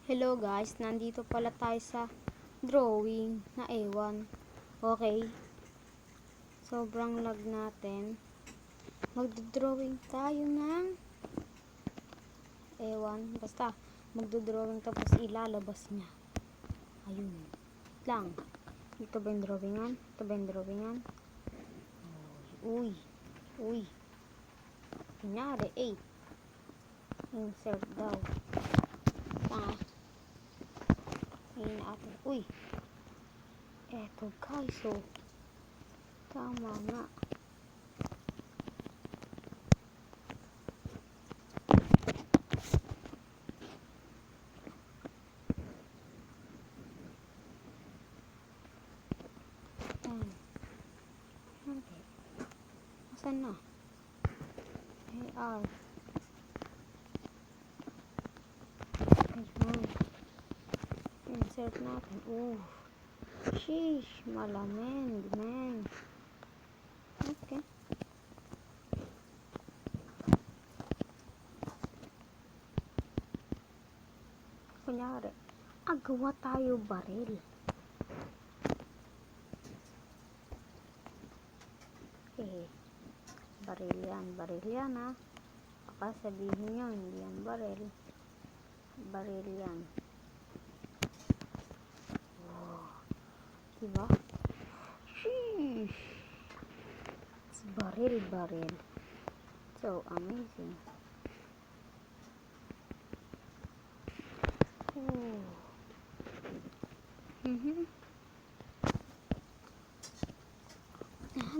Hello guys, nandito pala tayo sa drawing na ewan. Okay. Sobrang lag natin. Magdodrawing tayo ng ewan. Basta, magdodrawing tapos ilalabas niya. Ayun. Lang. Ito ba yung drawingan? Ito ba yung drawingan? Uy. Uy. Kunyari, 8. Insert daw. Tanga. Ayun ate. Uy. Eto guys, so. Tama nga. Ayan. Okay. Asan na? AR. Ayan. Insert natin. Sheesh. Malamig, man. Okay. Kunyari, agawa tayo baril. Baril yan ha. Baka sabihin nyo, hindi yan baril. Baril yan. Diba? Sheesh! It's baril. So amazing.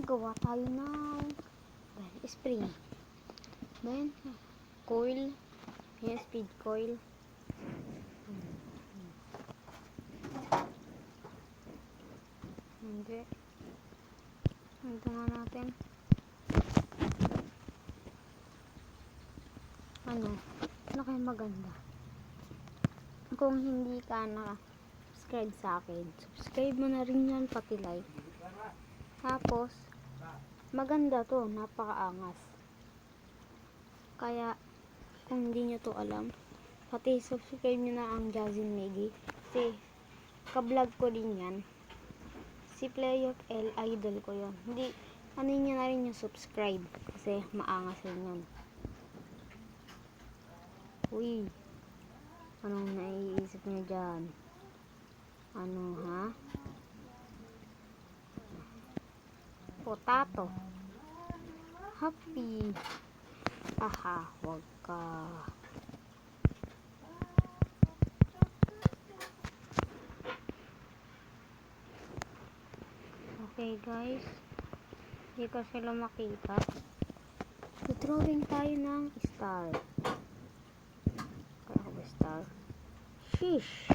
Gawa tayo ng spring. Then, coil. Yan, speed coil. Hindi. Ito nga natin. Ano kayo maganda? Kung hindi ka na-subscribe sa akin, subscribe mo na rin yan, pati like. Tapos, maganda to, napakaangas. Kaya, kung hindi nyo to alam, pati subscribe nyo na ang Jazin Megi. Kasi, ka-vlog ko din yan. Si Play of L, idol ko yun. Hindi, ano nyo na rin yung subscribe. Kasi, maangas rin yun. Uy, anong naiisip nyo dyan? Ano, ha? Potato. Happy. Aha, wag ka. Okay guys, hindi ko sila makita. Drawing tayo ng star. Kaya ko ba star? Sheesh!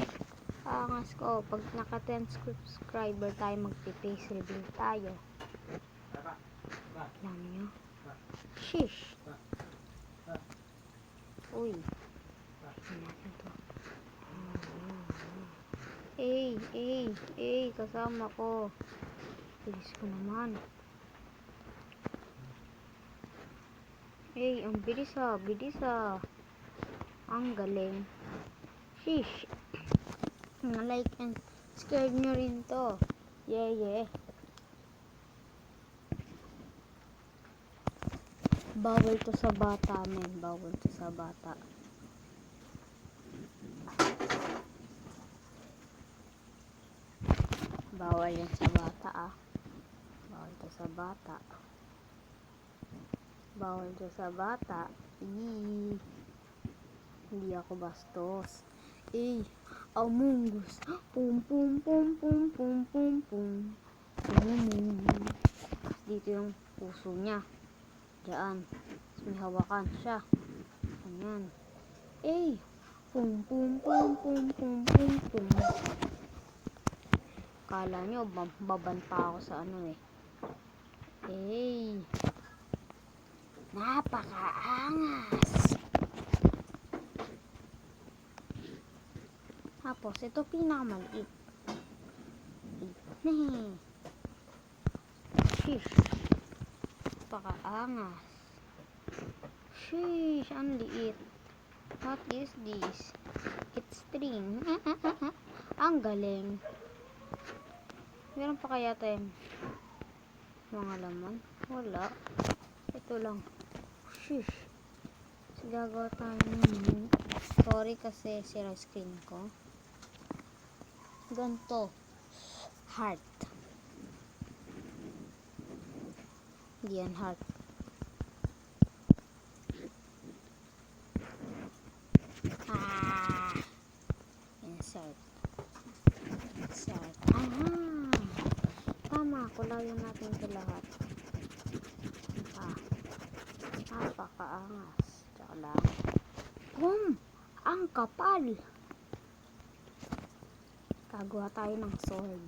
Angas ko, pag naka 10 subscriber tayo, magpipace reveal tayo. Alam nyo? Sheesh! Uy! Natin to. Kasama ko. Bilis ko naman. Ang bilis ha. Ang galing. Sheesh. Like and subscribe nyo rin to. Yeah. Bawal to sa bata, men. Bawal to sa bata. Bawal yan sa bata, Bawal to sa bata. Bawal to sa bata. Hindi ako bastos. Among Us. Pum. Dito yung puso niya. Diyan. May hawakan siya. Ayan. Pum. Kala nyo, babanta ako sa ano napakaangas. Tapos, ito pinakamaliit. Sheesh. Napakaangas. Sheesh, ang liit. What is this? It's string. Ang galing. Meron pa kaya tayong mga laman? Wala. Ito lang. Shish. Gagawa tayo naman. Sorry kasi sira screen ko. Ganto. Heart. Hindi yan heart. Insert. Insert. Aha! Tama. Kulayan natin ito lahat. Napakaangas. Tsaka lang. Ang kapal! Gagawa tayo ng sword.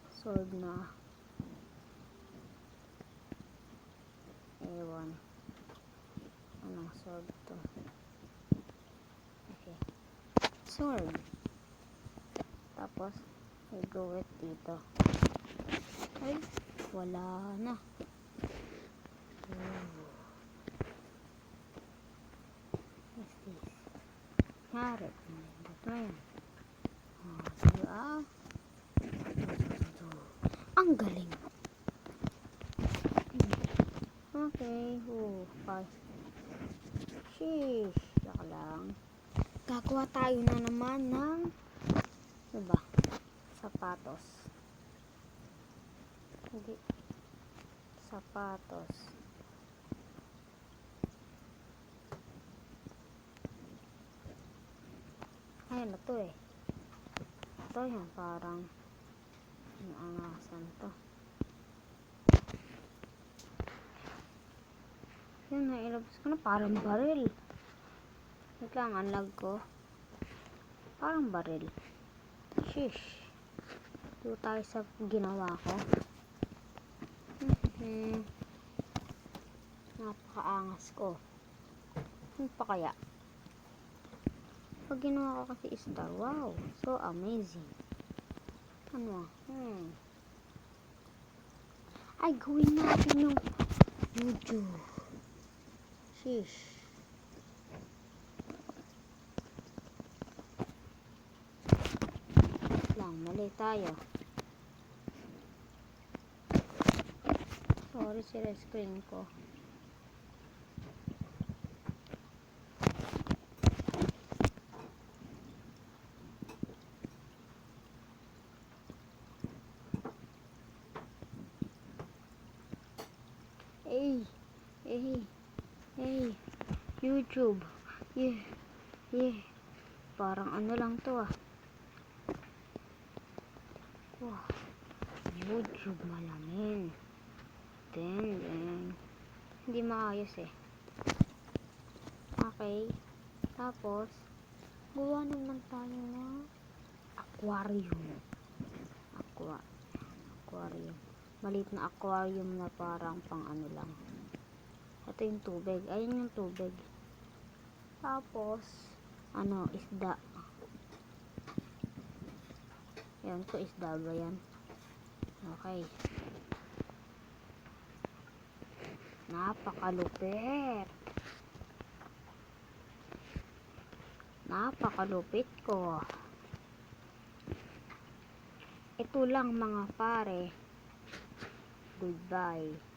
Sword na. Ewan. Anong sword to? Okay. Sword. Tapos, i-go it dito. Ay, wala na. What's this? Harap. Ito yan. Ang galing. Okay. Sheesh. Saka lang. Gagawa tayo na naman ng diba? Sapatos. Hindi. Sapatos. Ayan na to eh. Ito yan parang angasan to. Yun na ilabas ko na parang baril. Wait lang, unlag ko. Parang baril. Shish. Dito tayo sa ginawa ko. Napakaangas ko. Ano pa kaya? Pag ginawa ko kasi star, wow, so amazing. Ano? Ay, gawin natin yung YouTube. Shish. Lang, mali tayo. Sorry, sira screen ko. Hey, YouTube. Yeah. Parang ano lang to ah. Wow. YouTube malamin. Then. Hindi maayos eh. Okay. Tapos, gawa naman tayo ng aquarium. Aquarium. Maliit na aquarium na parang pang ano lang. Ito yung tubig. Ayun yung tubig. Tapos, isda. Yan ko, isda ba yan? Okay. Napakalupit. Napakalupit ko. Ito lang mga pare. Goodbye.